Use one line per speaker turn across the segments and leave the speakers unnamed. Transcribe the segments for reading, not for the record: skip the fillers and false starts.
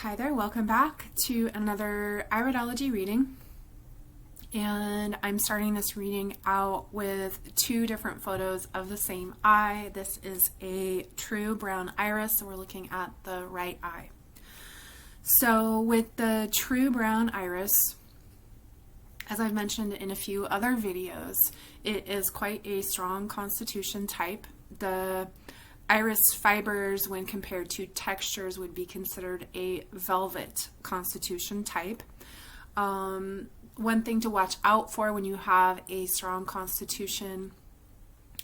Hi there, welcome back to another Iridology reading. And I'm starting this reading out with two different photos of the same eye. This is a true brown iris, so we're looking at the right eye. So with the true brown iris, as I've mentioned in a few other videos, it is quite a strong constitution type. The iris fibers, when compared to textures, would be considered a velvet constitution type. One thing to watch out for when you have a strong constitution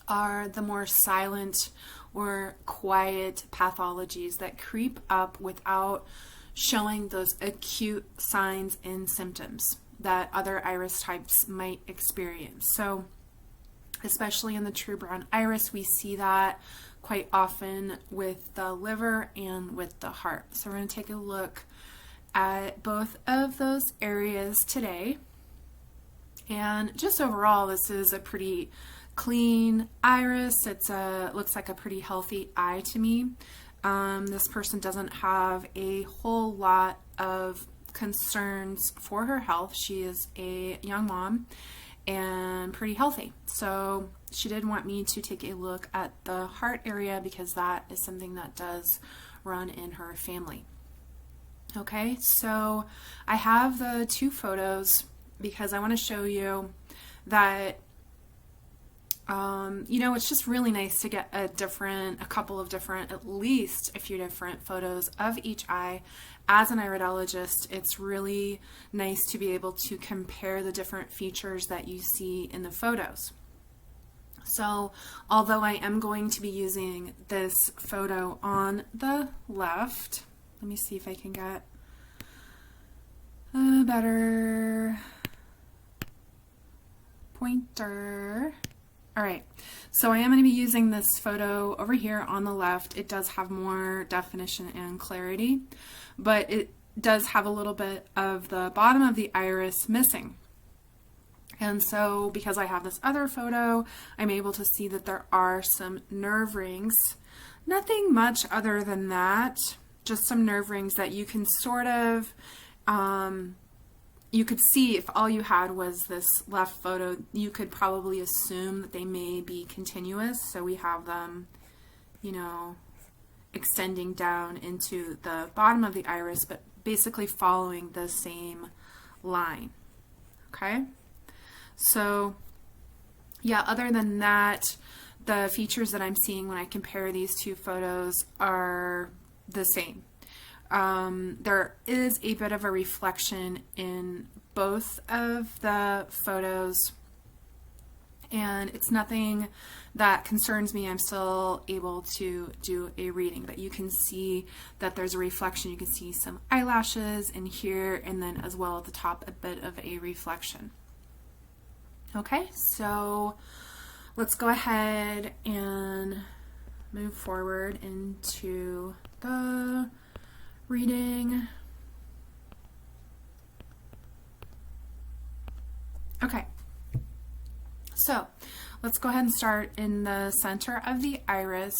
are the more silent or quiet pathologies that creep up without showing those acute signs and symptoms that other iris types might experience. So especially in the true brown iris, we see that quite often with the liver and with the heart. So we're going to take a look at both of those areas today. And just overall, this is a pretty clean iris. Looks like a pretty healthy eye to me. This person doesn't have a whole lot of concerns for her health. She is a young mom and pretty healthy. So she did want me to take a look at the heart area because that is something that does run in her family. Okay, so I have the two photos because I want to show you that it's just really nice to get a couple of different, at least a few different photos of each eye. As an iridologist, it's really nice to be able to compare the different features that you see in the photos. So, although I am going to be using this photo on the left, let me see if I can get a better pointer. All right, so I am going to be using this photo over here on the left. It does have more definition and clarity, but it does have a little bit of the bottom of the iris missing. And so because I have this other photo, I'm able to see that there are some nerve rings. Nothing much other than that, just some nerve rings that you can sort of, you could see if all you had was this left photo, you could probably assume that they may be continuous. So we have them, extending down into the bottom of the iris, but basically following the same line. Okay? So, yeah, other than that, the features that I'm seeing when I compare these two photos are the same. There is a bit of a reflection in both of the photos, and it's nothing that concerns me. I'm still able to do a reading, but you can see that there's a reflection. You can see some eyelashes in here, and then as well at the top, a bit of a reflection. Okay, so let's go ahead and move forward into the reading. Okay, so let's go ahead and start in the center of the iris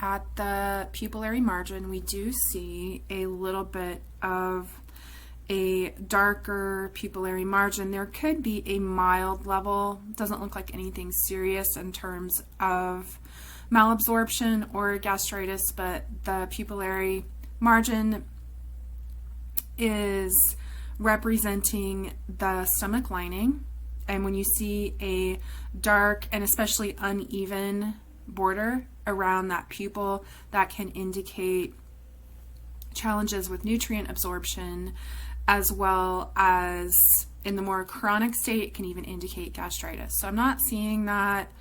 at the pupillary margin. We do see a little bit of a darker pupillary margin. There could be a mild level. Doesn't look like anything serious in terms of malabsorption or gastritis, but the pupillary margin is representing the stomach lining. And when you see a dark and especially uneven border around that pupil, that can indicate challenges with nutrient absorption, as well as in the more chronic state, it can even indicate gastritis. So I'm not seeing that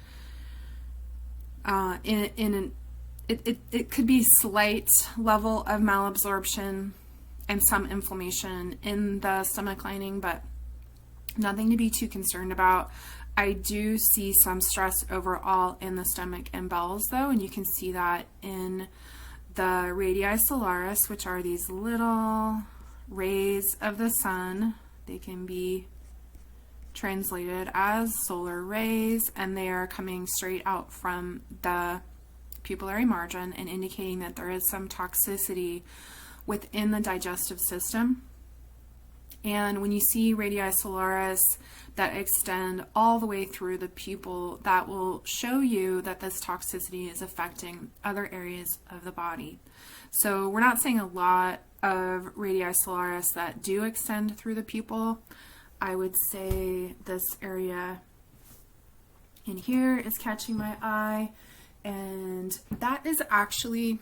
it could be slight level of malabsorption and some inflammation in the stomach lining, but nothing to be too concerned about. I do see some stress overall in the stomach and bowels though, and you can see that in the radii solaris, which are these little rays of the sun. They can be translated as solar rays, and they are coming straight out from the pupillary margin and indicating that there is some toxicity within the digestive system. And when you see radii solaris that extend all the way through the pupil, that will show you that this toxicity is affecting other areas of the body. So we're not seeing a lot of radii solaris that do extend through the pupil. I would say this area in here is catching my eye, and that is actually,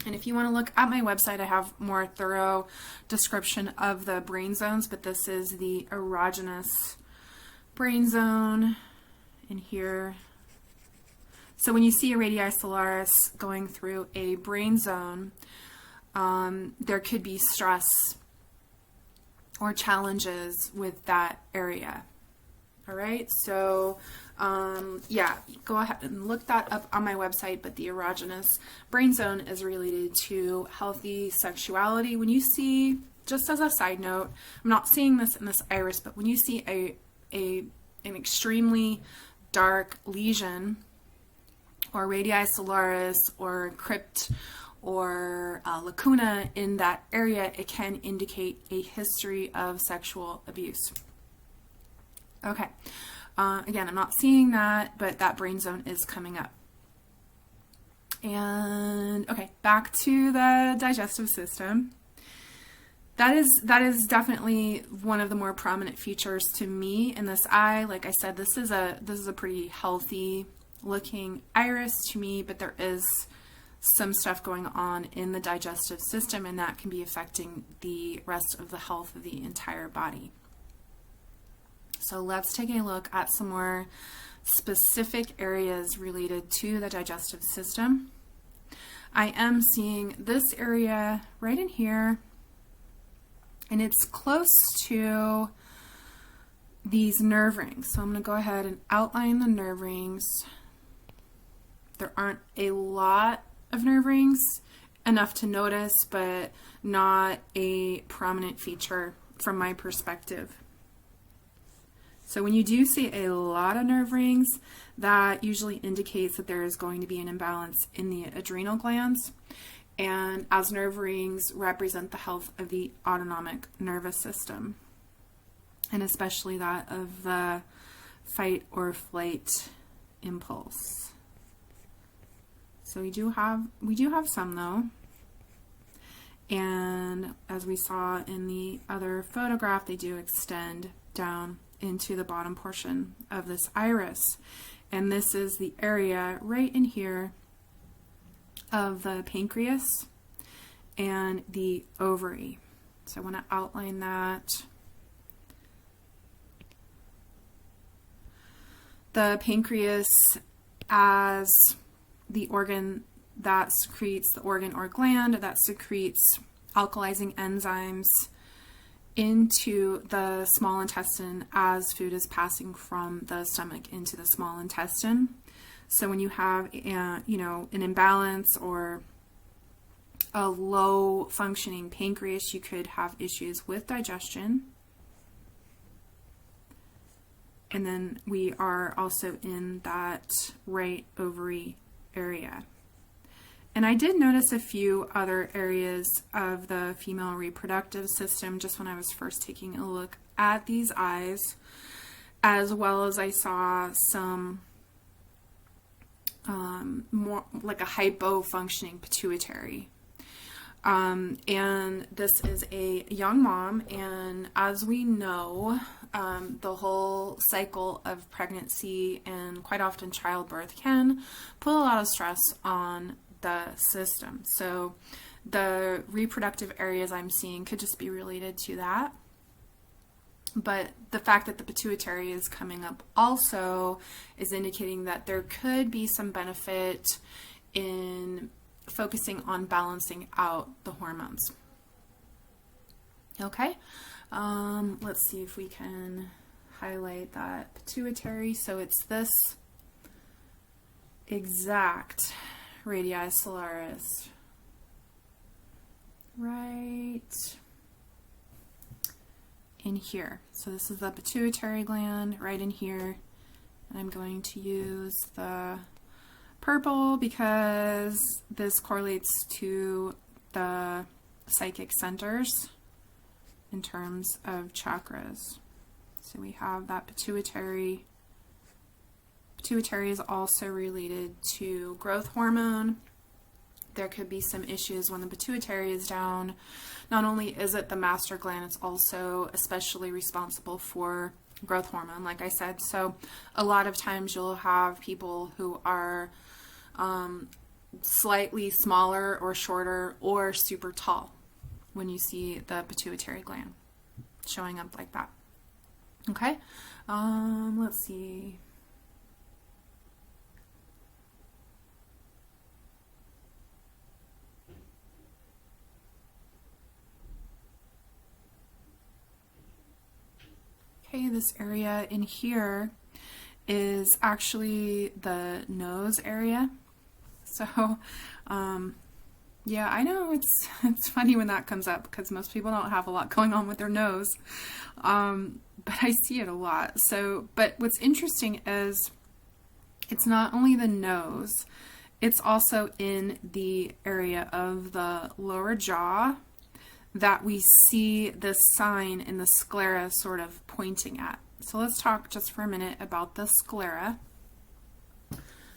and if you want to look at my website, I have more thorough description of the brain zones, but this is the erogenous brain zone in here. So when you see a radii solaris going through a brain zone, there could be stress or challenges with that area. All right, so yeah, go ahead and look that up on my website, but the erogenous brain zone is related to healthy sexuality. When you see, just as a side note, I'm not seeing this in this iris, but when you see an extremely dark lesion or radii solaris or crypt or lacuna in that area, it can indicate a history of sexual abuse. Okay, again, I'm not seeing that, but that brain zone is coming up. And okay, back to the digestive system. That is definitely one of the more prominent features to me in this eye. Like I said, this is a pretty healthy looking iris to me, but there is some stuff going on in the digestive system, and that can be affecting the rest of the health of the entire body. So let's take a look at some more specific areas related to the digestive system. I am seeing this area right in here, and it's close to these nerve rings. So I'm going to go ahead and outline the nerve rings. There aren't a lot of nerve rings, enough to notice, but not a prominent feature from my perspective. So when you do see a lot of nerve rings, that usually indicates that there is going to be an imbalance in the adrenal glands. And as nerve rings represent the health of the autonomic nervous system, and especially that of the fight or flight impulse. So we do have some though. And as we saw in the other photograph, they do extend down into the bottom portion of this iris. And this is the area right in here of the pancreas and the ovary. So I want to outline that. The pancreas as the organ that secretes, the organ or gland that secretes alkalizing enzymes into the small intestine as food is passing from the stomach into the small intestine. So when you have an imbalance or a low functioning pancreas, you could have issues with digestion. And then we are also in that right ovary area. And I did notice a few other areas of the female reproductive system just when I was first taking a look at these eyes, as well as I saw some more like a hypo-functioning pituitary. And this is a young mom, and as we know, the whole cycle of pregnancy and quite often childbirth can put a lot of stress on the system. So the reproductive areas I'm seeing could just be related to that. But the fact that the pituitary is coming up also is indicating that there could be some benefit in focusing on balancing out the hormones. Okay, let's see if we can highlight that pituitary. So it's this exact radii solaris right in here. So this is the pituitary gland right in here, and I'm going to use the purple because this correlates to the psychic centers in terms of chakras. So we have that pituitary. Pituitary is also related to growth hormone. There could be some issues when the pituitary is down. Not only is it the master gland, it's also especially responsible for growth hormone, like I said. So a lot of times you'll have people who are slightly smaller or shorter or super tall when you see the pituitary gland showing up like that. Okay, let's see. Okay, this area in here is actually the nose area. So, yeah, I know it's funny when that comes up because most people don't have a lot going on with their nose, but I see it a lot. So, but what's interesting is it's not only the nose, it's also in the area of the lower jaw that we see this sign in the sclera sort of pointing at. So let's talk just for a minute about the sclera.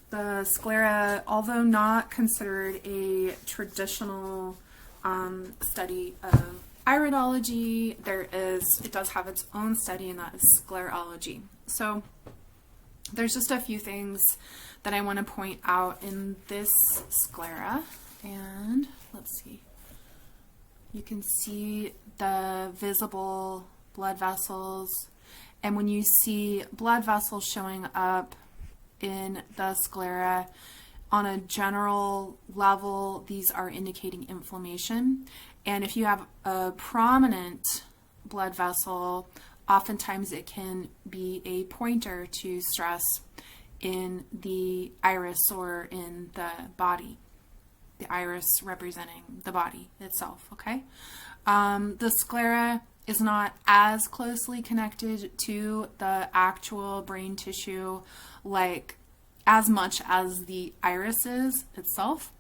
The sclera, although not considered a traditional study of iridology, it does have its own study, and that is sclerology. So there's just a few things that I want to point out in this sclera, and let's see. You can see the visible blood vessels, and when you see blood vessels showing up in the sclera on a general level, these are indicating inflammation. And if you have a prominent blood vessel, oftentimes it can be a pointer to stress in the iris or in the body. The iris representing the body itself, okay? The sclera is not as closely connected to the actual brain tissue, like as much as the iris is itself,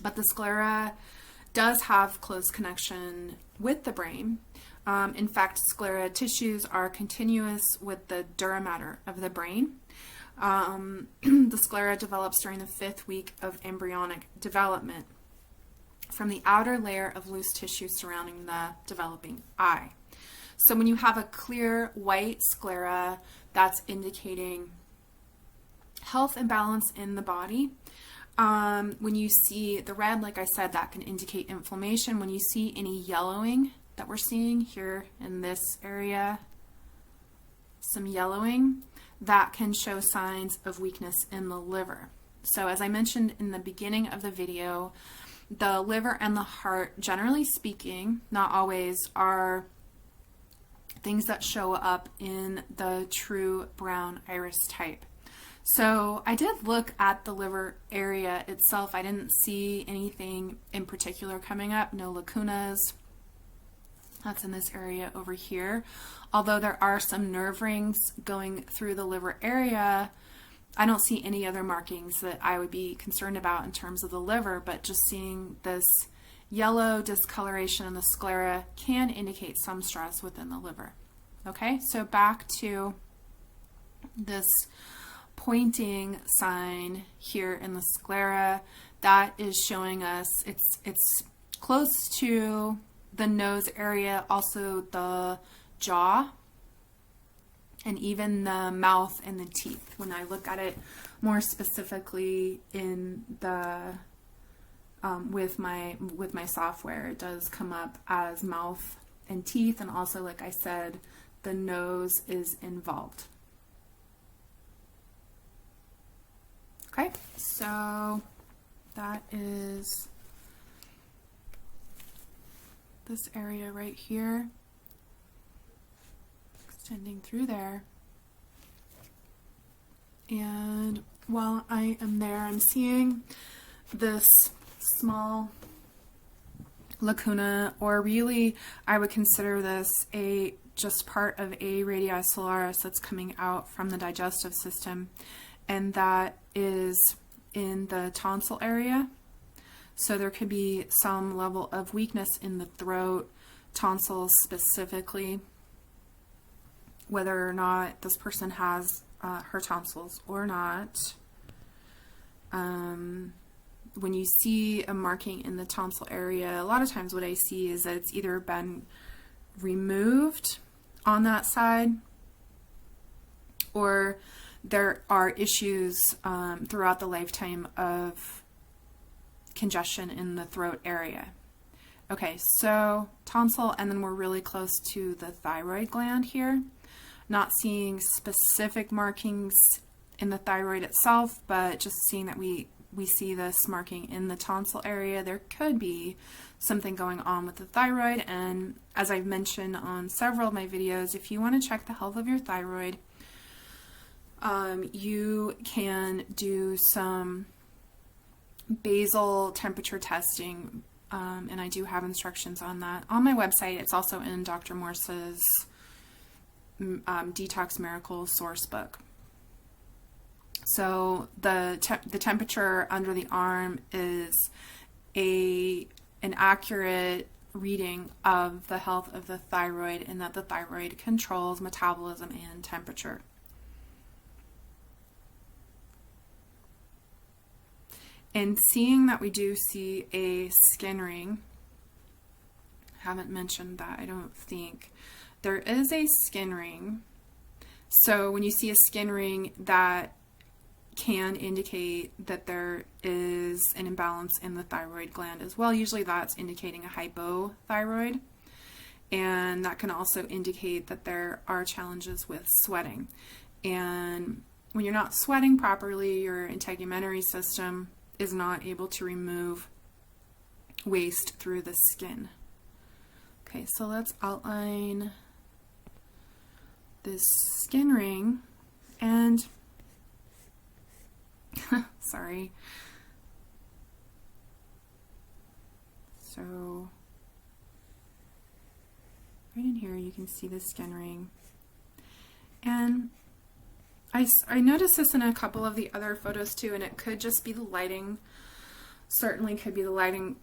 but the sclera does have close connection with the brain. In fact, sclera tissues are continuous with the dura mater of the brain. The sclera develops during the 5th week of embryonic development from the outer layer of loose tissue surrounding the developing eye. So when you have a clear white sclera, that's indicating health imbalance in the body. When you see the red, like I said, that can indicate inflammation. When you see any yellowing that we're seeing here in this area, some yellowing, that can show signs of weakness in the liver. So as I mentioned in the beginning of the video, the liver and the heart, generally speaking, not always, are things that show up in the true brown iris type. So I did look at the liver area itself. I didn't see anything in particular coming up, no lacunas. That's in this area over here. Although there are some nerve rings going through the liver area, I don't see any other markings that I would be concerned about in terms of the liver, but just seeing this yellow discoloration in the sclera can indicate some stress within the liver. Okay, so back to this pointing sign here in the sclera, that is showing us it's close to the nose area, also the jaw, and even the mouth and the teeth. When I look at it more specifically in the with my software, it does come up as mouth and teeth, and also, like I said, the nose is involved. Okay, so that is this area right here, extending through there. And while I am there, I'm seeing this small lacuna, or really I would consider this just part of a radii solaris that's coming out from the digestive system, and that is in the tonsil area. So there could be some level of weakness in the throat, tonsils specifically, whether or not this person has her tonsils or not. When you see a marking in the tonsil area, a lot of times what I see is that it's either been removed on that side, or there are issues throughout the lifetime of congestion in the throat area. Okay, so tonsil, and then we're really close to the thyroid gland here. Not seeing specific markings in the thyroid itself, but just seeing that we see this marking in the tonsil area. There could be something going on with the thyroid, and as I've mentioned on several of my videos, if you want to check the health of your thyroid, you can do some basal temperature testing, and I do have instructions on that on my website. It's also in Dr. Morse's Detox Miracle source book. So the temperature under the arm is an accurate reading of the health of the thyroid, and that the thyroid controls metabolism and temperature. And seeing that we do see a skin ring, haven't mentioned that, I don't think. There is a skin ring. So when you see a skin ring, that can indicate that there is an imbalance in the thyroid gland as well. Usually that's indicating a hypothyroid. And that can also indicate that there are challenges with sweating. And when you're not sweating properly, your integumentary system is not able to remove waste through the skin. Okay, so let's outline this skin ring, and sorry. So right in here you can see the skin ring, and I noticed this in a couple of the other photos too, and it could just be the lighting. Certainly could be the lighting,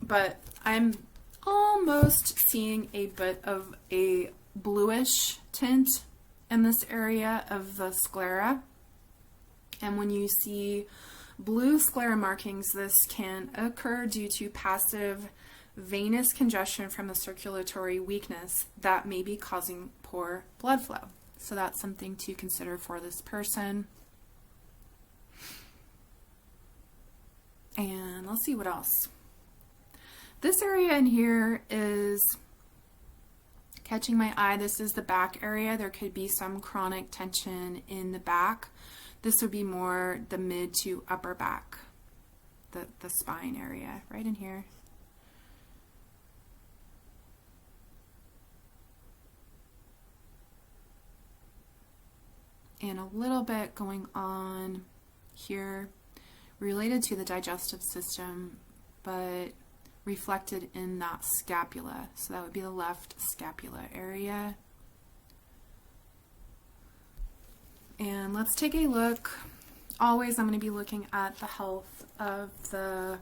but I'm almost seeing a bit of a bluish tint in this area of the sclera. And when you see blue sclera markings, this can occur due to passive venous congestion from the circulatory weakness that may be causing poor blood flow. So that's something to consider for this person. And let's see what else. This area in here is catching my eye. This is the back area. There could be some chronic tension in the back. This would be more the mid to upper back, the spine area, right in here. And a little bit going on here related to the digestive system, but reflected in that scapula. So that would be the left scapula area. And let's take a look. Always I'm going to be looking at the health of the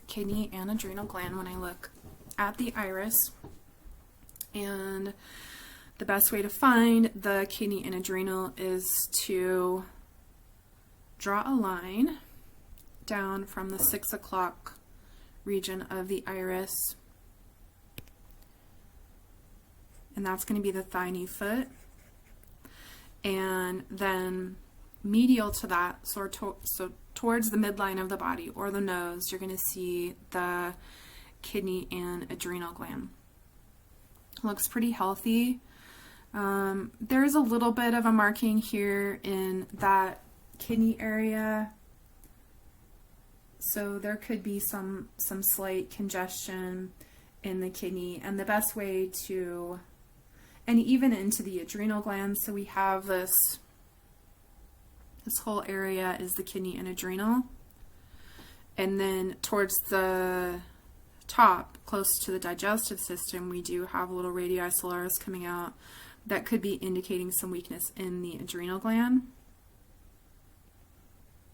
kidney and adrenal gland when I look at the iris. And the best way to find the kidney and adrenal is to draw a line down from the 6 o'clock region of the iris. And that's going to be the thigh knee foot. And then medial to that, so towards the midline of the body or the nose, you're going to see the kidney and adrenal gland. Looks pretty healthy. There's a little bit of a marking here in that kidney area. So there could be some slight congestion in the kidney, and the best way to, and even into the adrenal glands. So we have this whole area is the kidney and adrenal. And then towards the top, close to the digestive system, we do have a little radii solaris coming out that could be indicating some weakness in the adrenal gland.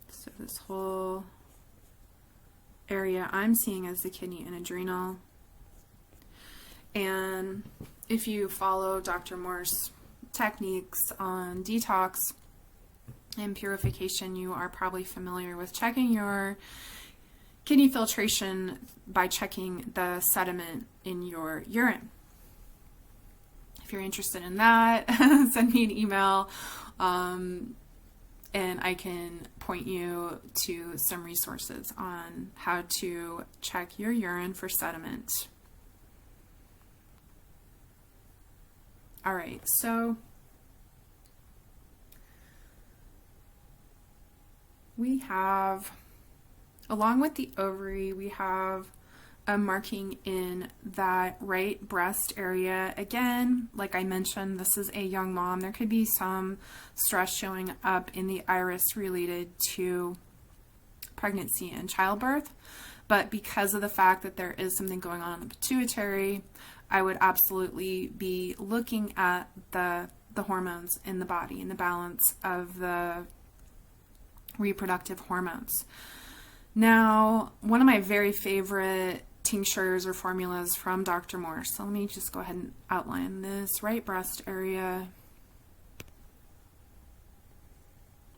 So this whole area I'm seeing as the kidney and adrenal. And if you follow Dr. Morse techniques on detox and purification, you are probably familiar with checking your kidney filtration by checking the sediment in your urine. If you're interested in that, send me an email, and I can point you to some resources on how to check your urine for sediment. All right, so we have, along with the ovary, we have a marking in that right breast area. Again, like I mentioned, this is a young mom. There could be some stress showing up in the iris related to pregnancy and childbirth, but because of the fact that there is something going on in the pituitary, I would absolutely be looking at the hormones in the body and the balance of the reproductive hormones. Now, one of my very favorite tinctures or formulas from Dr. Morse, so let me just go ahead and outline this right breast area,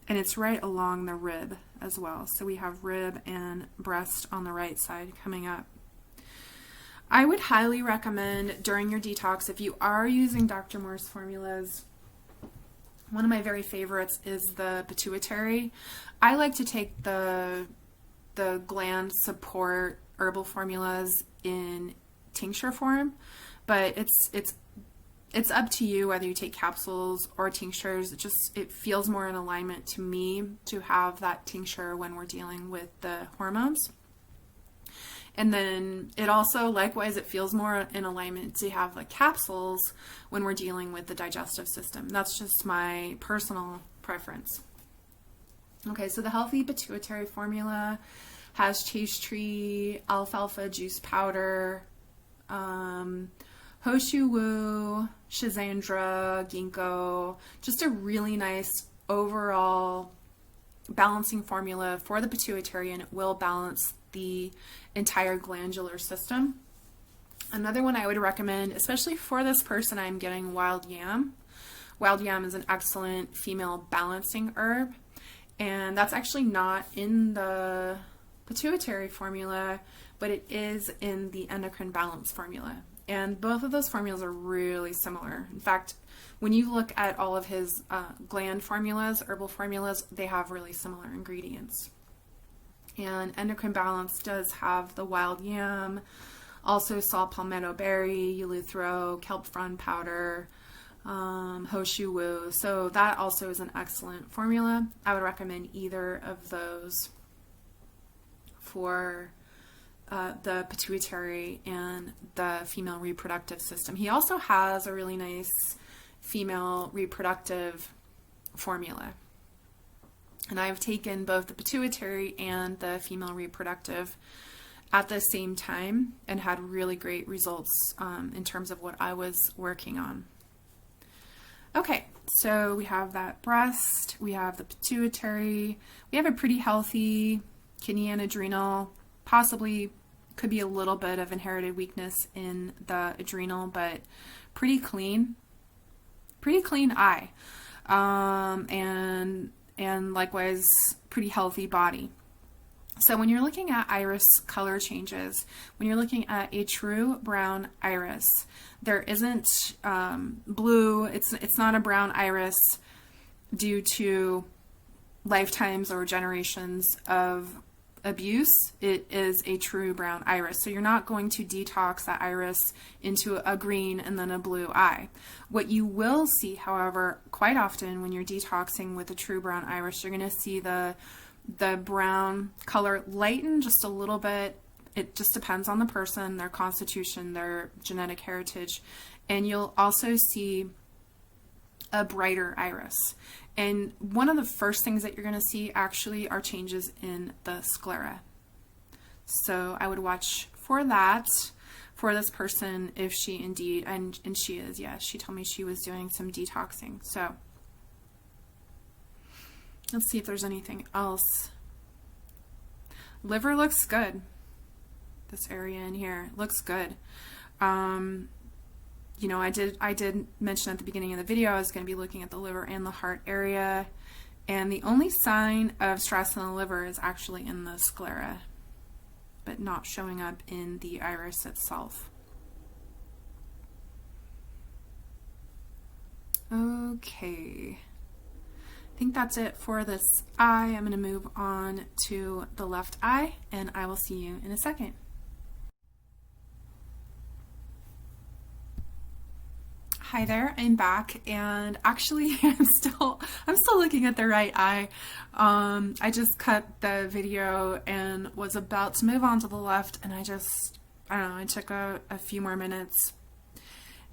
and it's right along the rib as well. So we have rib and breast on the right side coming up. I would highly recommend during your detox, if you are using Dr. Morse formulas, one of my very favorites is the pituitary. I like to take the gland support herbal formulas in tincture form, but it's up to you whether you take capsules or tinctures. It feels more in alignment to me to have that tincture when we're dealing with the hormones. And then it also, likewise, it feels more in alignment to have the capsules when we're dealing with the digestive system. That's just my personal preference. Okay, so the healthy pituitary formula has chaste tree, alfalfa juice powder, Hoshu Wu, Schizandra, Ginkgo, just a really nice overall balancing formula for the pituitary, and it will balance the entire glandular system. Another one I would recommend, especially for this person, I'm getting wild yam. Wild yam is an excellent female balancing herb, and that's actually not in the pituitary formula, but it is in the endocrine balance formula. And both of those formulas are really similar. In fact, when you look at all of his gland formulas, herbal formulas, they have really similar ingredients. And endocrine balance does have the wild yam, also saw palmetto berry, eleuthero, kelp frond powder, Hoshu Wu. So that also is an excellent formula. I would recommend either of those for the pituitary and the female reproductive system. He also has a really nice female reproductive formula. And I've taken both the pituitary and the female reproductive at the same time and had really great results in terms of what I was working on. Okay, so we have that breast, we have the pituitary, we have a pretty healthy kidney and adrenal, possibly could be a little bit of inherited weakness in the adrenal, but pretty clean eye. And likewise, pretty healthy body. So when you're looking at iris color changes, when you're looking at a true brown iris, there isn't blue, it's not a brown iris due to lifetimes or generations of abuse. It is a true brown iris. So you're not going to detox that iris into a green and then a blue eye. What you will see, however, quite often when you're detoxing with a true brown iris, you're going to see the brown color lighten just a little bit. It just depends on the person, their constitution, their genetic heritage. And you'll also see a brighter iris. And one of the first things that you're going to see actually are changes in the sclera. So I would watch for that for this person if she indeed, and she is, yes, she told me she was doing some detoxing. So let's see if there's anything else. Liver looks good. this area in here. It looks good. You know, I did mention at the beginning of the video I was going to be looking at the liver and the heart area, and the only sign of stress in the liver is actually in the sclera, but not showing up in the iris itself. Okay, I think that's it for this eye. I'm going to move on to the left eye, and I will see you in a second. Hi there, I'm back, and actually I'm still looking at the right eye. I just cut the video and was about to move on to the left, and I don't know, I took a few more minutes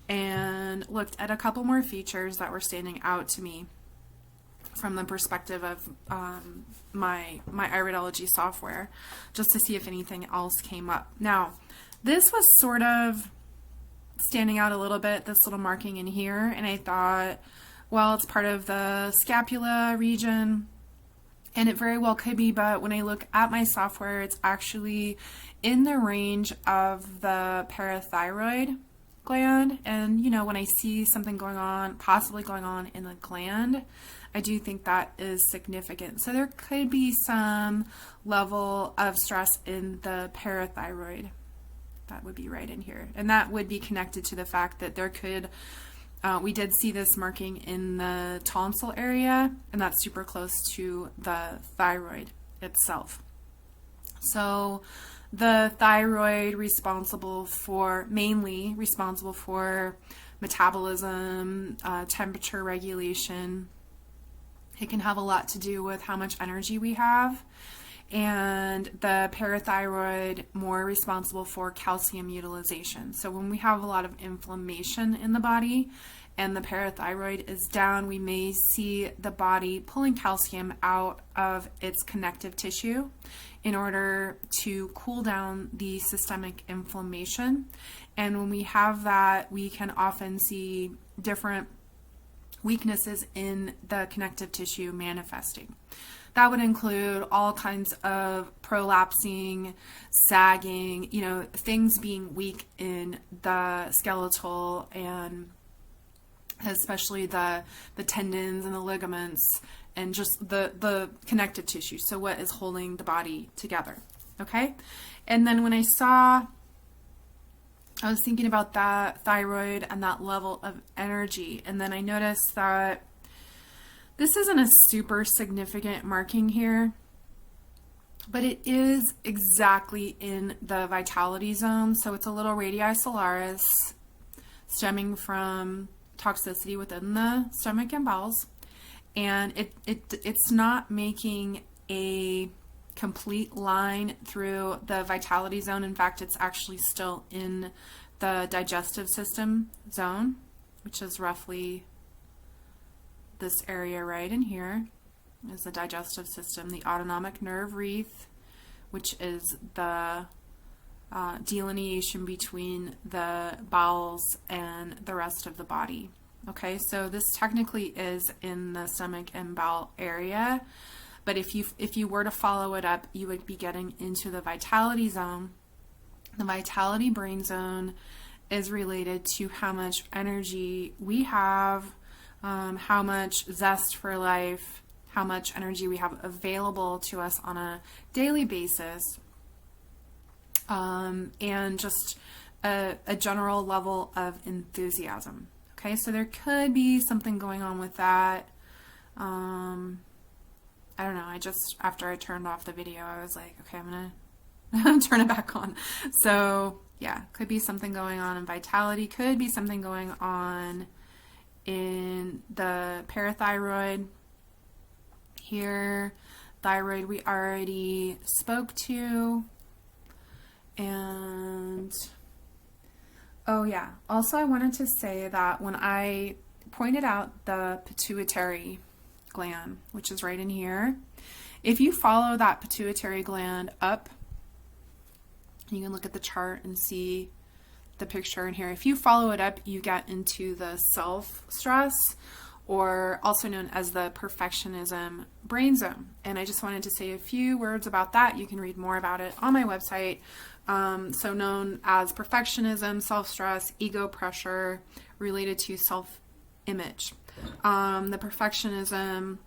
and looked at a couple more features that were standing out to me from the perspective of my Iridology software, just to see if anything else came up. Now, this was sort of standing out a little bit, this little marking in here, and I thought, well, it's part of the scapula region, and it very well could be, but when I look at my software, it's actually in the range of the parathyroid gland. And you know, when I see something going on, possibly going on in the gland, I do think that is significant. So there could be some level of stress in the parathyroid. That would be right in here, and that would be connected to the fact that there could, we did see this marking in the tonsil area, and that's super close to the thyroid itself. So the thyroid mainly responsible for metabolism, temperature regulation. It can have a lot to do with how much energy we have. And the parathyroid more responsible for calcium utilization. So when we have a lot of inflammation in the body and the parathyroid is down, we may see the body pulling calcium out of its connective tissue in order to cool down the systemic inflammation. And when we have that, we can often see different weaknesses in the connective tissue manifesting. That would include all kinds of prolapsing, sagging, you know, things being weak in the skeletal and especially the tendons and the ligaments and just the connective tissue. So what is holding the body together, okay? And then when I was thinking about that thyroid and that level of energy, and then I noticed that this isn't a super significant marking here, but it is exactly in the vitality zone. So it's a little radii solaris stemming from toxicity within the stomach and bowels. And it's not making a complete line through the vitality zone. In fact, it's actually still in the digestive system zone, which is roughly this area right in here is the digestive system, the autonomic nerve wreath, which is the delineation between the bowels and the rest of the body. Okay, so this technically is in the stomach and bowel area, but if you were to follow it up, you would be getting into the vitality zone. The vitality brain zone is related to how much energy we have, how much zest for life, how much energy we have available to us on a daily basis, and just a general level of enthusiasm. Okay, so there could be something going on with that. I don't know, after I turned off the video, I was like, okay, I'm gonna turn it back on. So yeah, could be something going on in vitality, could be something going on in the parathyroid here. Thyroid we already spoke to. And oh yeah, also I wanted to say that when I pointed out the pituitary gland, which is right in here, if you follow that pituitary gland up, you can look at the chart and see the picture in here. If you follow it up, you get into the self stress or also known as the perfectionism brain zone. And I just wanted to say a few words about that. You can read more about it on my website. So known as perfectionism, self-stress, ego pressure related to self-image. The perfectionism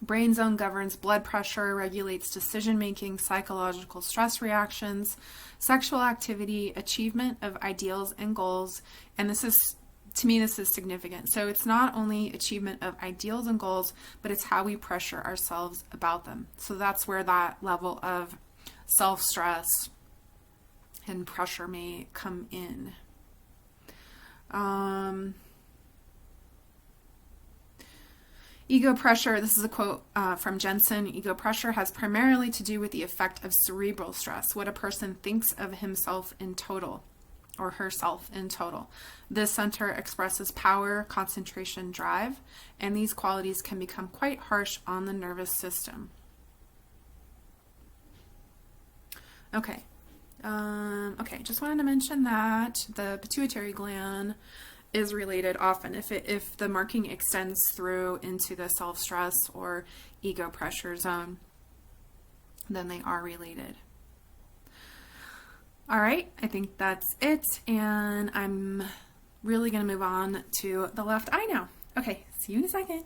brain zone governs blood pressure, regulates decision-making, psychological stress reactions, sexual activity, achievement of ideals and goals. And this is, to me, this is significant. So it's not only achievement of ideals and goals, but it's how we pressure ourselves about them. So that's where that level of self-stress and pressure may come in. Ego pressure, this is a quote from Jensen, ego pressure has primarily to do with the effect of cerebral stress, what a person thinks of himself in total, or herself in total. This center expresses power, concentration, drive, and these qualities can become quite harsh on the nervous system. Okay. Just wanted to mention that the pituitary gland is related often. If the marking extends through into the self-stress or ego pressure zone, then they are related. All right, I think that's it, and I'm really going to move on to the left eye now. Okay, see you in a second.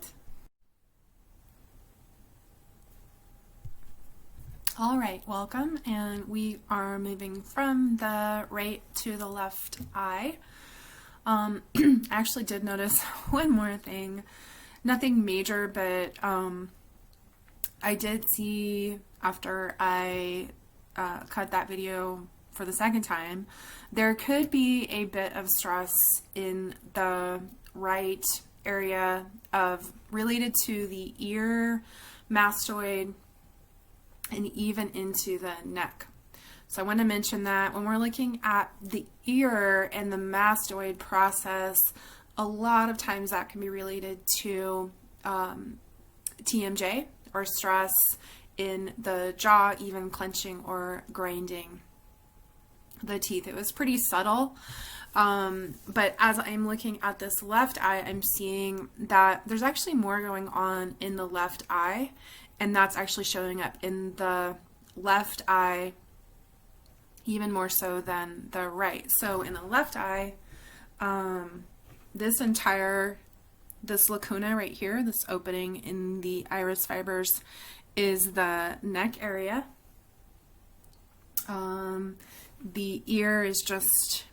All right, welcome, and we are moving from the right to the left eye. I actually did notice one more thing, nothing major, but I did see after I cut that video for the second time, there could be a bit of stress in the right area of related to the ear, mastoid, and even into the neck. So I want to mention that when we're looking at the ear and the mastoid process, a lot of times that can be related to TMJ or stress in the jaw, even clenching or grinding the teeth. It was pretty subtle. But as I'm looking at this left eye, I'm seeing that there's actually more going on in the left eye, and that's actually showing up in the left eye even more so than the right. So in the left eye, this lacuna right here, this opening in the iris fibers, is the neck area. The ear is just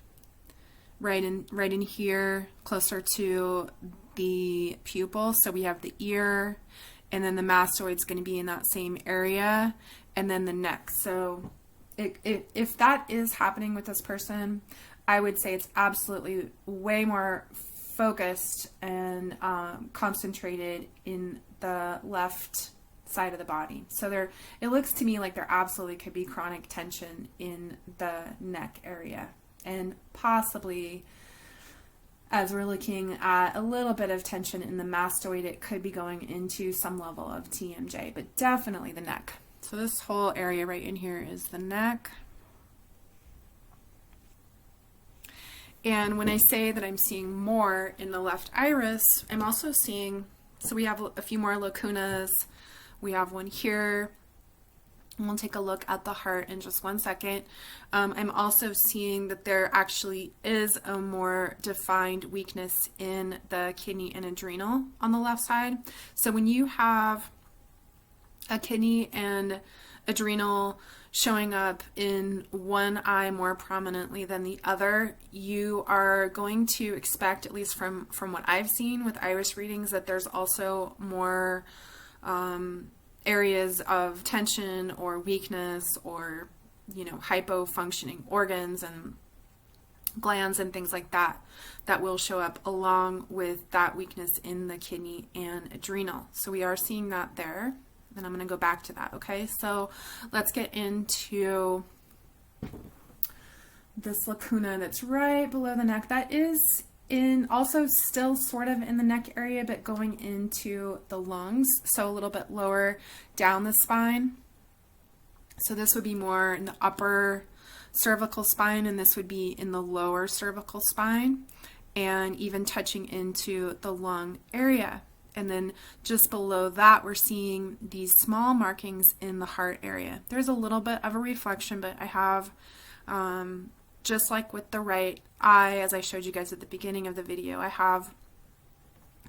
right in here, closer to the pupil. So we have the ear, and then the mastoid is going to be in that same area, and then the neck. So if that is happening with this person, I would say it's absolutely way more focused and concentrated in the left side of the body. So it looks to me like there absolutely could be chronic tension in the neck area, and possibly, as we're looking at a little bit of tension in the mastoid, it could be going into some level of TMJ, but definitely the neck. So this whole area right in here is the neck. And when I say that I'm seeing more in the left iris, I'm also seeing, so we have a few more lacunas. We have one here. And we'll take a look at the heart in just one second. I'm also seeing that there actually is a more defined weakness in the kidney and adrenal on the left side. So when you have a kidney and adrenal showing up in one eye more prominently than the other, you are going to expect, at least from what I've seen with iris readings, that there's also more areas of tension or weakness, or hypo-functioning organs and glands and things like that will show up along with that weakness in the kidney and adrenal. So we are seeing that there. And I'm going to go back to that, okay? So let's get into this lacuna that's right below the neck. That is also still sort of in the neck area, but going into the lungs, so a little bit lower down the spine. So this would be more in the upper cervical spine, and this would be in the lower cervical spine. and even touching into the lung area. And then just below that, we're seeing these small markings in the heart area. There's a little bit of a reflection, but I have, just like with the right eye, as I showed you guys at the beginning of the video, I have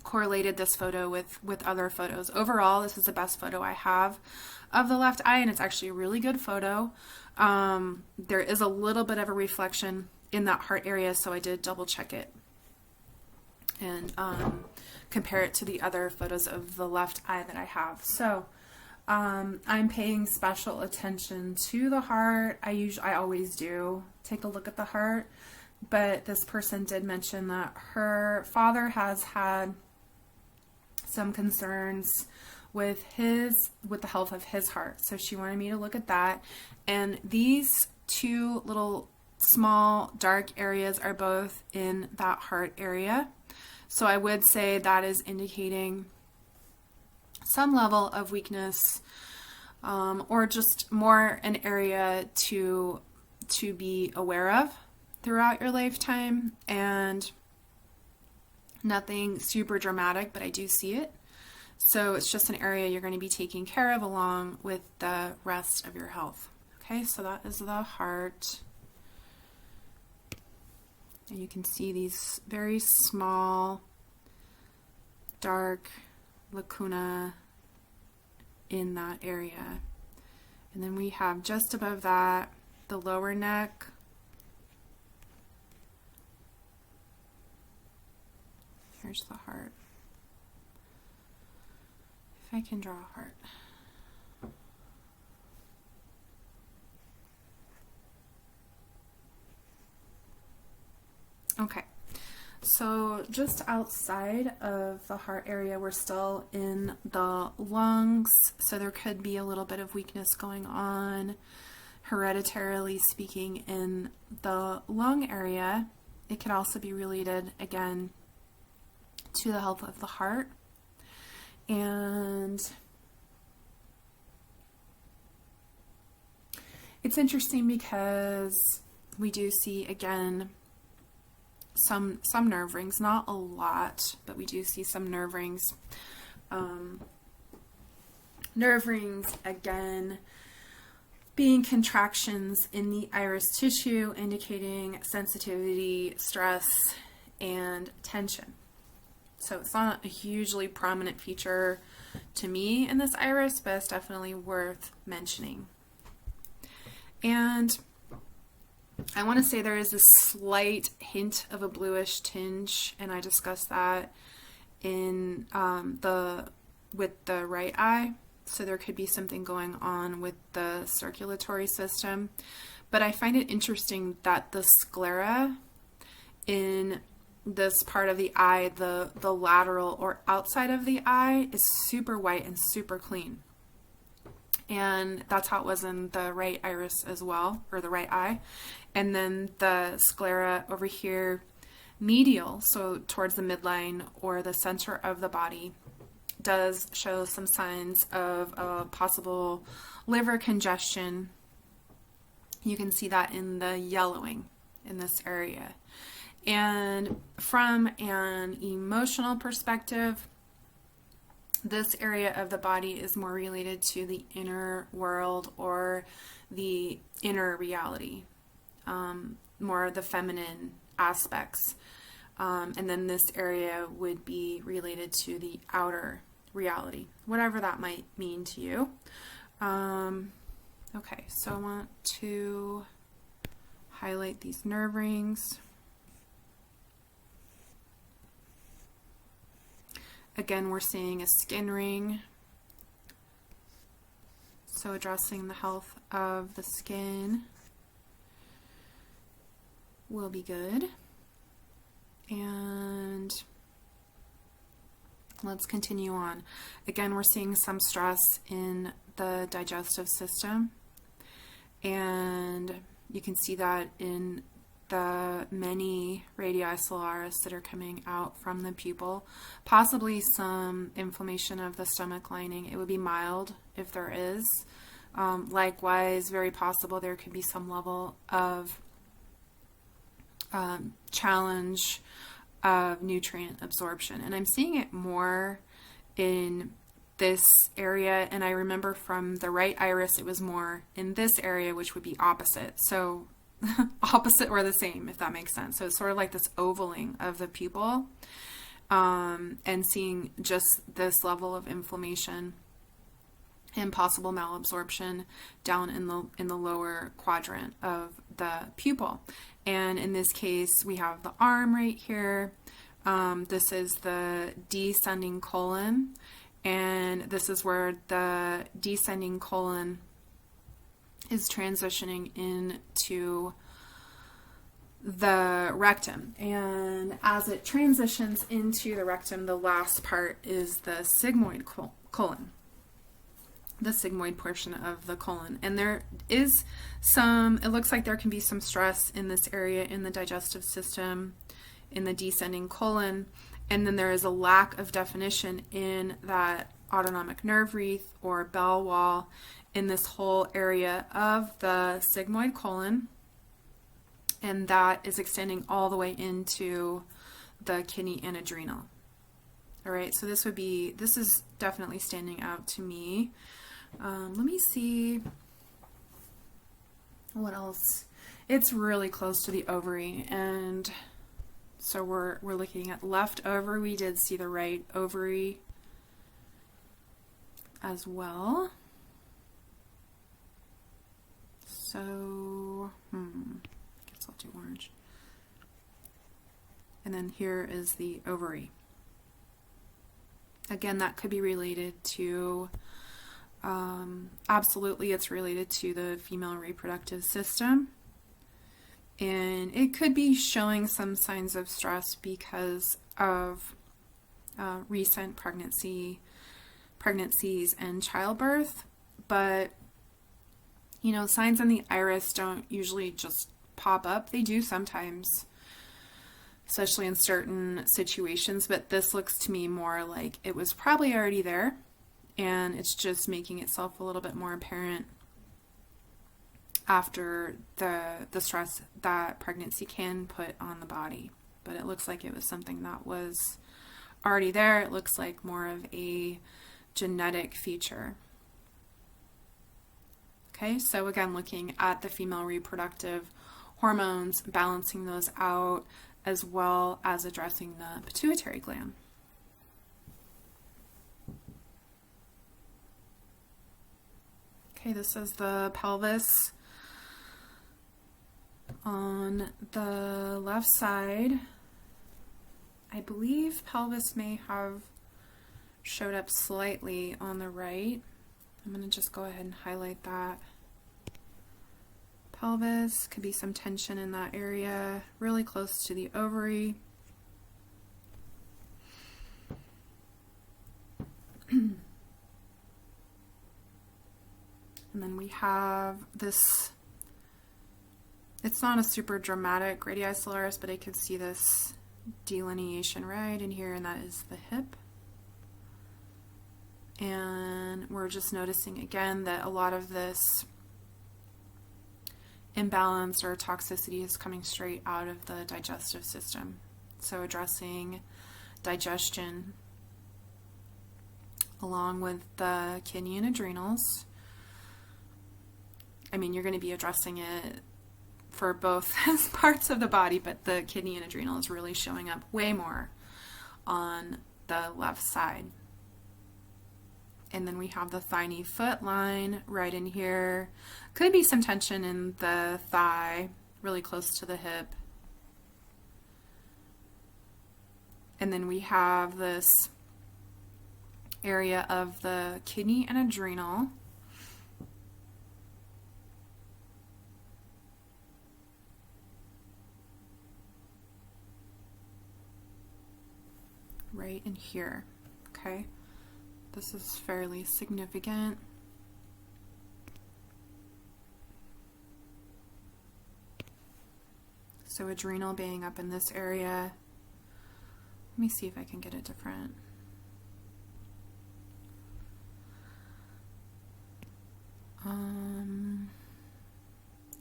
correlated this photo with other photos. Overall, this is the best photo I have of the left eye, and it's actually a really good photo. There is a little bit of a reflection in that heart area, so I did double check it and compare it to the other photos of the left eye that I have. So I'm paying special attention to the heart. I always do take a look at the heart, but this person did mention that her father has had some concerns with the health of his heart. So she wanted me to look at that. And these two little small dark areas are both in that heart area. So I would say that is indicating some level of weakness, or just more an area to be aware of throughout your lifetime, and nothing super dramatic, but I do see it. So it's just an area you're going to be taking care of along with the rest of your health. Okay, so that is the heart. And you can see these very small, dark lacuna in that area. And then we have just above that, the lower neck. Here's the heart. If I can draw a heart. Okay, so just outside of the heart area, we're still in the lungs, so there could be a little bit of weakness going on, hereditarily speaking, in the lung area. It could also be related, again, to the health of the heart. And it's interesting because we do see, again, some nerve rings, not a lot, but we do see some nerve rings. Nerve rings, again, being contractions in the iris tissue, indicating sensitivity, stress, and tension. So it's not a hugely prominent feature to me in this iris, but it's definitely worth mentioning. And I want to say there is a slight hint of a bluish tinge, and I discussed that in with the right eye. So there could be something going on with the circulatory system. But I find it interesting that the sclera in this part of the eye, the lateral or outside of the eye, is super white and super clean. And that's how it was in the right iris as well, or the right eye. And then the sclera over here, medial, so towards the midline or the center of the body, does show some signs of a possible liver congestion. You can see that in the yellowing in this area. And from an emotional perspective, this area of the body is more related to the inner world or the inner reality, more of the feminine aspects. And then this area would be related to the outer reality, whatever that might mean to you. Okay, so I want to highlight these nerve rings. Again, we're seeing a skin ring, so addressing the health of the skin will be good. And let's continue on. Again, we're seeing some stress in the digestive system, and you can see that in the many radii solaris that are coming out from the pupil. Possibly some inflammation of the stomach lining. It would be mild if there is. Likewise, very possible there could be some level of challenge of nutrient absorption. And I'm seeing it more in this area, and I remember from the right iris it was more in this area, which would be opposite. So opposite or the same, if that makes sense. So it's sort of like this ovaling of the pupil, and seeing just this level of inflammation and possible malabsorption down in the lower quadrant of the pupil. And in this case, we have the arm right here. This is the descending colon, and this is where the descending colon is transitioning into the rectum. And as it transitions into the rectum, the last part is the sigmoid colon, the sigmoid portion of the colon. And there is it looks like there can be some stress in this area in the digestive system, in the descending colon. And then there is a lack of definition in that autonomic nerve wreath or bell wall in this whole area of the sigmoid colon. And that is extending all the way into the kidney and adrenal. All right, so this is definitely standing out to me. Let me see what else. It's really close to the ovary, and so we're looking at left ovary. We did see the right ovary as well. So, guess I'll do orange. And then here is the ovary. Again, that could be related to, absolutely it's related to the female reproductive system. And it could be showing some signs of stress because of recent pregnancies and childbirth. But, you know, signs on the iris don't usually just pop up. They do sometimes, especially in certain situations. But this looks to me more like it was probably already there, and it's just making itself a little bit more apparent after the stress that pregnancy can put on the body. But it looks like it was something that was already there. It looks like more of a genetic feature. Okay, so again, looking at the female reproductive hormones, balancing those out, as well as addressing the pituitary gland. Okay, this is the pelvis. On the left side, I believe pelvis may have showed up slightly on the right. I'm going to just go ahead and highlight that. Pelvis, could be some tension in that area, really close to the ovary. And then we have this, it's not a super dramatic radii solaris, but I could see this delineation right in here, and that is the hip. And we're just noticing again that a lot of this imbalance or toxicity is coming straight out of the digestive system. So addressing digestion along with the kidney and adrenals. I mean, you're going to be addressing it for both parts of the body, but the kidney and adrenal is really showing up way more on the left side. And then we have the thigh-knee foot line right in here. Could be some tension in the thigh, really close to the hip. And then we have this area of the kidney and adrenal. Right in here, okay? This is fairly significant. So adrenal being up in this area. Let me see if I can get it different. All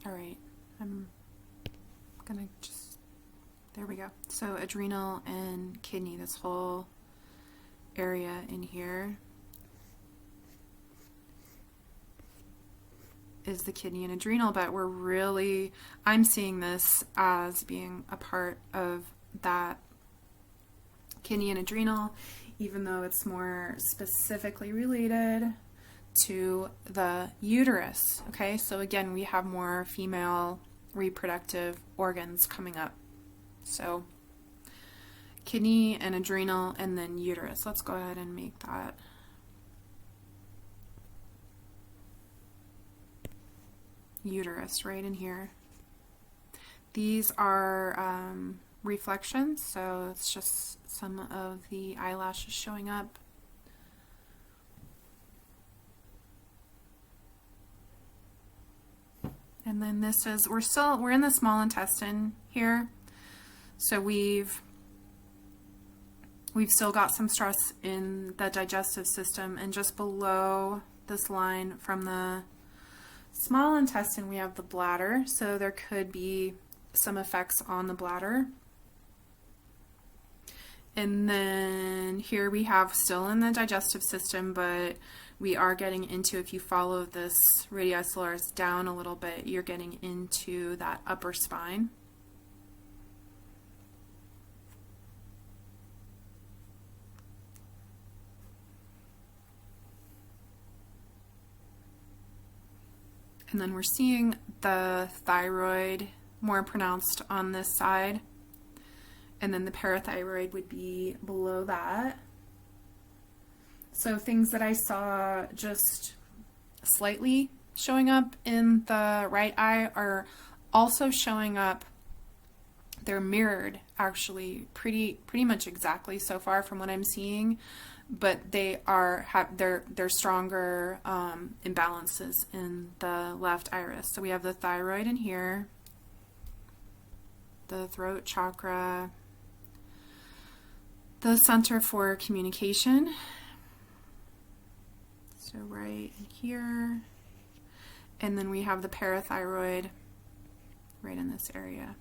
right, I'm gonna just There we go. So adrenal and kidney, this whole area in here is the kidney and adrenal, but I'm seeing this as being a part of that kidney and adrenal, even though it's more specifically related to the uterus. Okay, so again, we have more female reproductive organs coming up. So kidney and adrenal and then uterus. Let's go ahead and make that uterus right in here. These are reflections, so it's just some of the eyelashes showing up. And then this is, we're in the small intestine here. So we've still got some stress in the digestive system, and just below this line from the small intestine we have the bladder, so there could be some effects on the bladder. And then here we have still in the digestive system, but we are getting into, if you follow this radii solaris down a little bit, you're getting into that upper spine. And then we're seeing the thyroid more pronounced on this side. And then the parathyroid would be below that. So things that I saw just slightly showing up in the right eye are also showing up. They're mirrored actually pretty much exactly so far from what I'm seeing, but they're stronger imbalances in the left iris. So we have the thyroid in here, the throat chakra, the center for communication, so right in here, and then we have the parathyroid right in this area.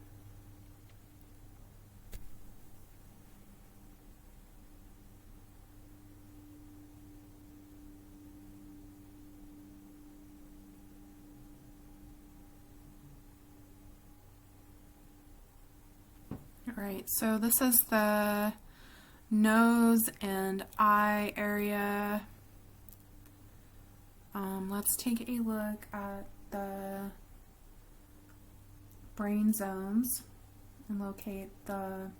All right, so this is the nose and eye area. Let's take a look at the brain zones and locate the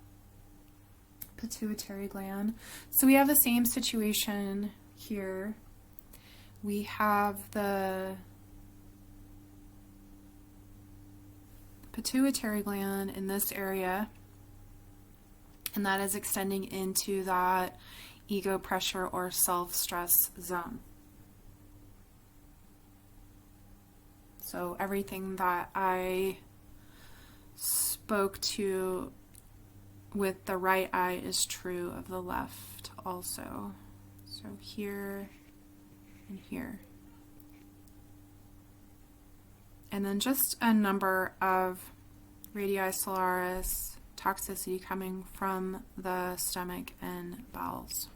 pituitary gland. So we have the same situation here. We have the pituitary gland in this area, and that is extending into that ego pressure or self-stress zone. So everything that I spoke to with the right eye is true of the left also. So here and here. And then just a number of radii solaris toxicity coming from the stomach and bowels.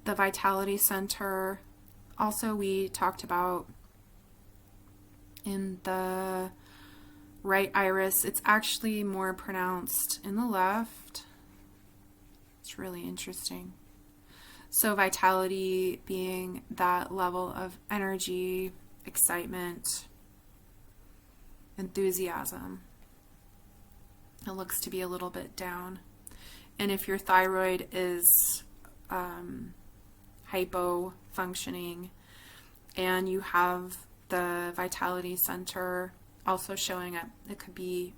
The vitality center, also we talked about in the right iris. It's actually more pronounced in the left. It's really interesting. So vitality being that level of energy, excitement, enthusiasm. It looks to be a little bit down. And if your thyroid is hypo-functioning and you have the vitality center also showing up, it could be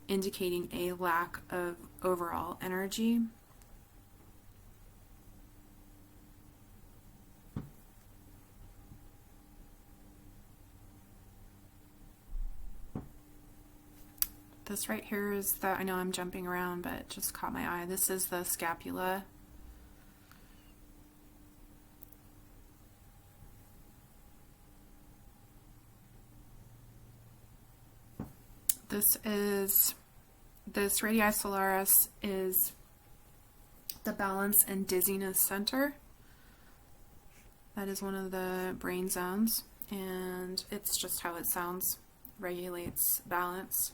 indicating a lack of overall energy. This right here is the, I know I'm jumping around, but it just caught my eye. This is the scapula. This radii solaris is the balance and dizziness center. That is one of the brain zones, and it's just how it sounds. Regulates balance.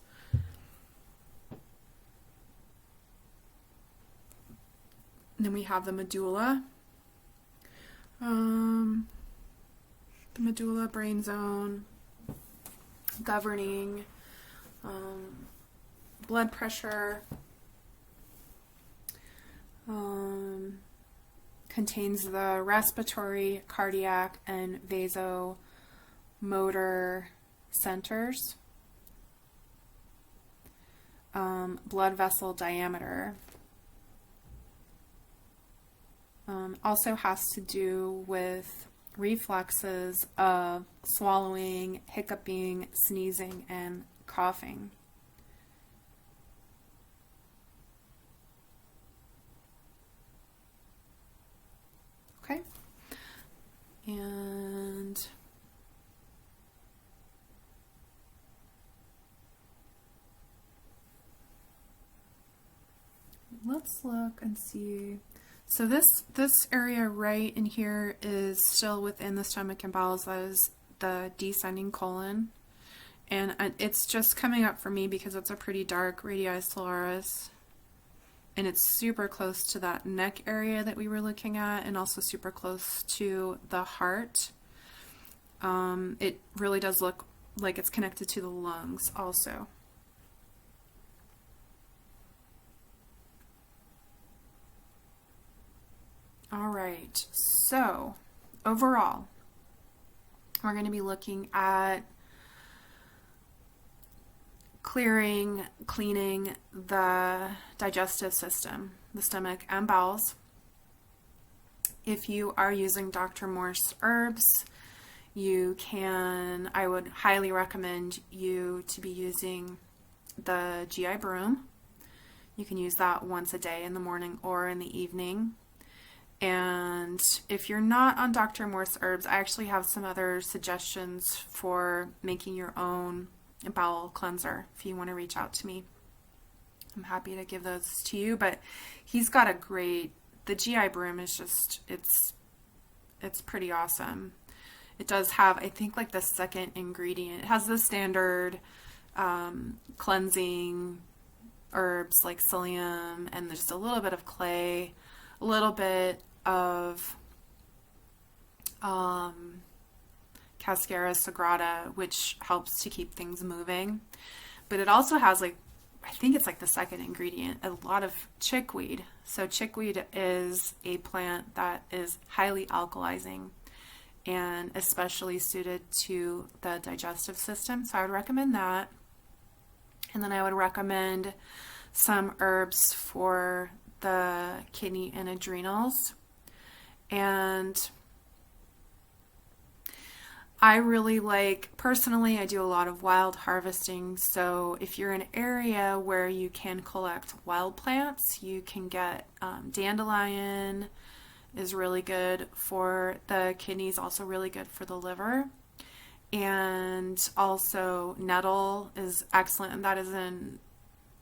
And then we have the medulla. The medulla brain zone, governing blood pressure, contains the respiratory, cardiac, and vasomotor centers, blood vessel diameter. Also has to do with reflexes of swallowing, hiccuping, sneezing, and coughing. Okay. And let's look and see. So this area right in here is still within the stomach and bowels. That is the descending colon. And it's just coming up for me because it's a pretty dark radii solaris. And it's super close to that neck area that we were looking at, and also super close to the heart. It really does look like it's connected to the lungs also. All right, so overall, we're going to be looking at clearing, cleaning the digestive system, the stomach and bowels. If you are using Dr. Morse herbs, I would highly recommend you to be using the GI broom. You can use that once a day in the morning or in the evening. And if you're not on Dr. Morse herbs, I actually have some other suggestions for making your own bowel cleanser if you want to reach out to me. I'm happy to give those to you, but he's got the GI broom is just, it's pretty awesome. It does have, I think, like the second ingredient. It has the standard cleansing herbs like psyllium and just a little bit of clay, a little bit of Cascara sagrada, which helps to keep things moving. But it also has, like, I think it's like the second ingredient, a lot of chickweed. So chickweed is a plant that is highly alkalizing and especially suited to the digestive system. So I would recommend that. And then I would recommend some herbs for the kidney and adrenals. And I really personally, I do a lot of wild harvesting. So if you're in an area where you can collect wild plants, you can get dandelion is really good for the kidneys, also really good for the liver. And also nettle is excellent. And that is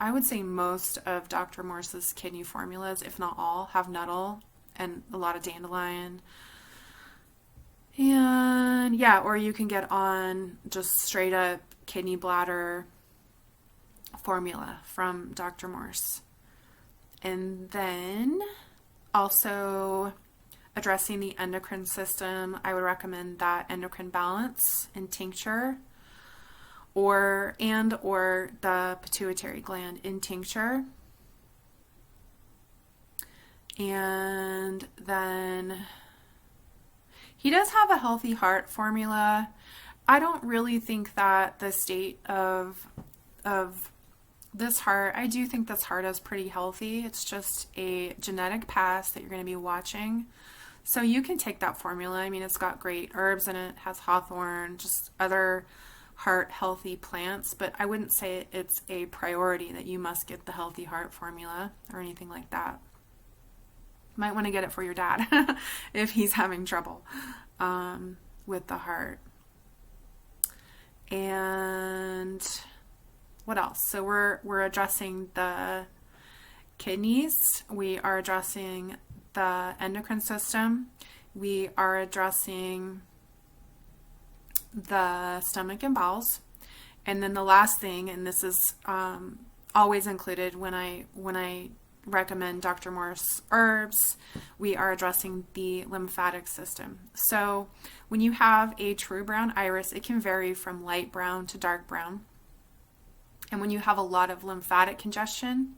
I would say most of Dr. Morse's kidney formulas, if not all, have nettle and a lot of dandelion. And yeah, or you can get on just straight up kidney bladder formula from Dr. Morse. And then also addressing the endocrine system, I would recommend that endocrine balance in tincture or the pituitary gland in tincture. And then he does have a healthy heart formula. I don't really think that the state of this heart, I do think this heart is pretty healthy. It's just a genetic past that you're going to be watching. So you can take that formula. I mean, it's got great herbs in it, has hawthorn, just other heart healthy plants, but I wouldn't say it's a priority that you must get the healthy heart formula or anything like that. Might want to get it for your dad if he's having trouble with the heart. And What else? So we're addressing the kidneys. We are addressing the endocrine system. We are addressing the stomach and bowels. And then the last thing, and this is always included when I recommend Dr. Morse herbs, we are addressing the lymphatic system. So when you have a true brown iris, it can vary from light brown to dark brown. And when you have a lot of lymphatic congestion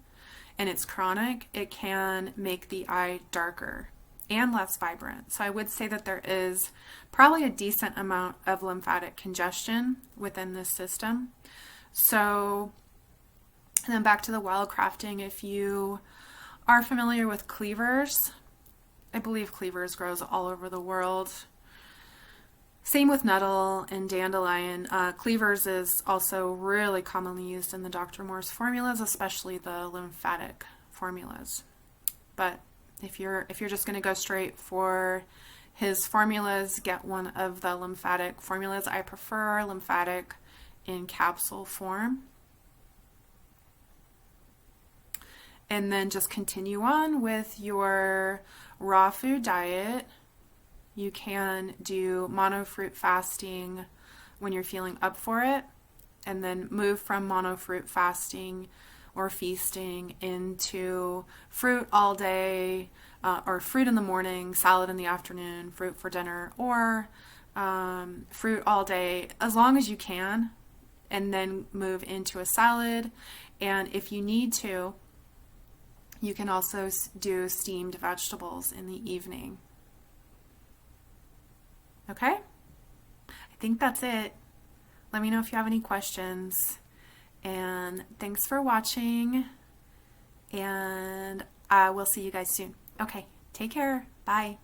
and it's chronic, it can make the eye darker and less vibrant. So I would say that there is probably a decent amount of lymphatic congestion within this system. So, and then back to the wild crafting, if you are familiar with cleavers, I believe cleavers grows all over the world. Same with nettle and dandelion. Cleavers is also really commonly used in the Dr. Morse formulas, especially the lymphatic formulas. But if you're just going to go straight for his formulas, get one of the lymphatic formulas. I prefer lymphatic in capsule form. And then just continue on with your raw food diet. You can do monofruit fasting when you're feeling up for it, and then move from monofruit fasting or feasting into fruit all day, or fruit in the morning, salad in the afternoon, fruit for dinner, or fruit all day, as long as you can, and then move into a salad. And if you need to, you can also do steamed vegetables in the evening. Okay? I think that's it. Let me know if you have any questions. And thanks for watching. And I will see you guys soon. Okay, take care. Bye.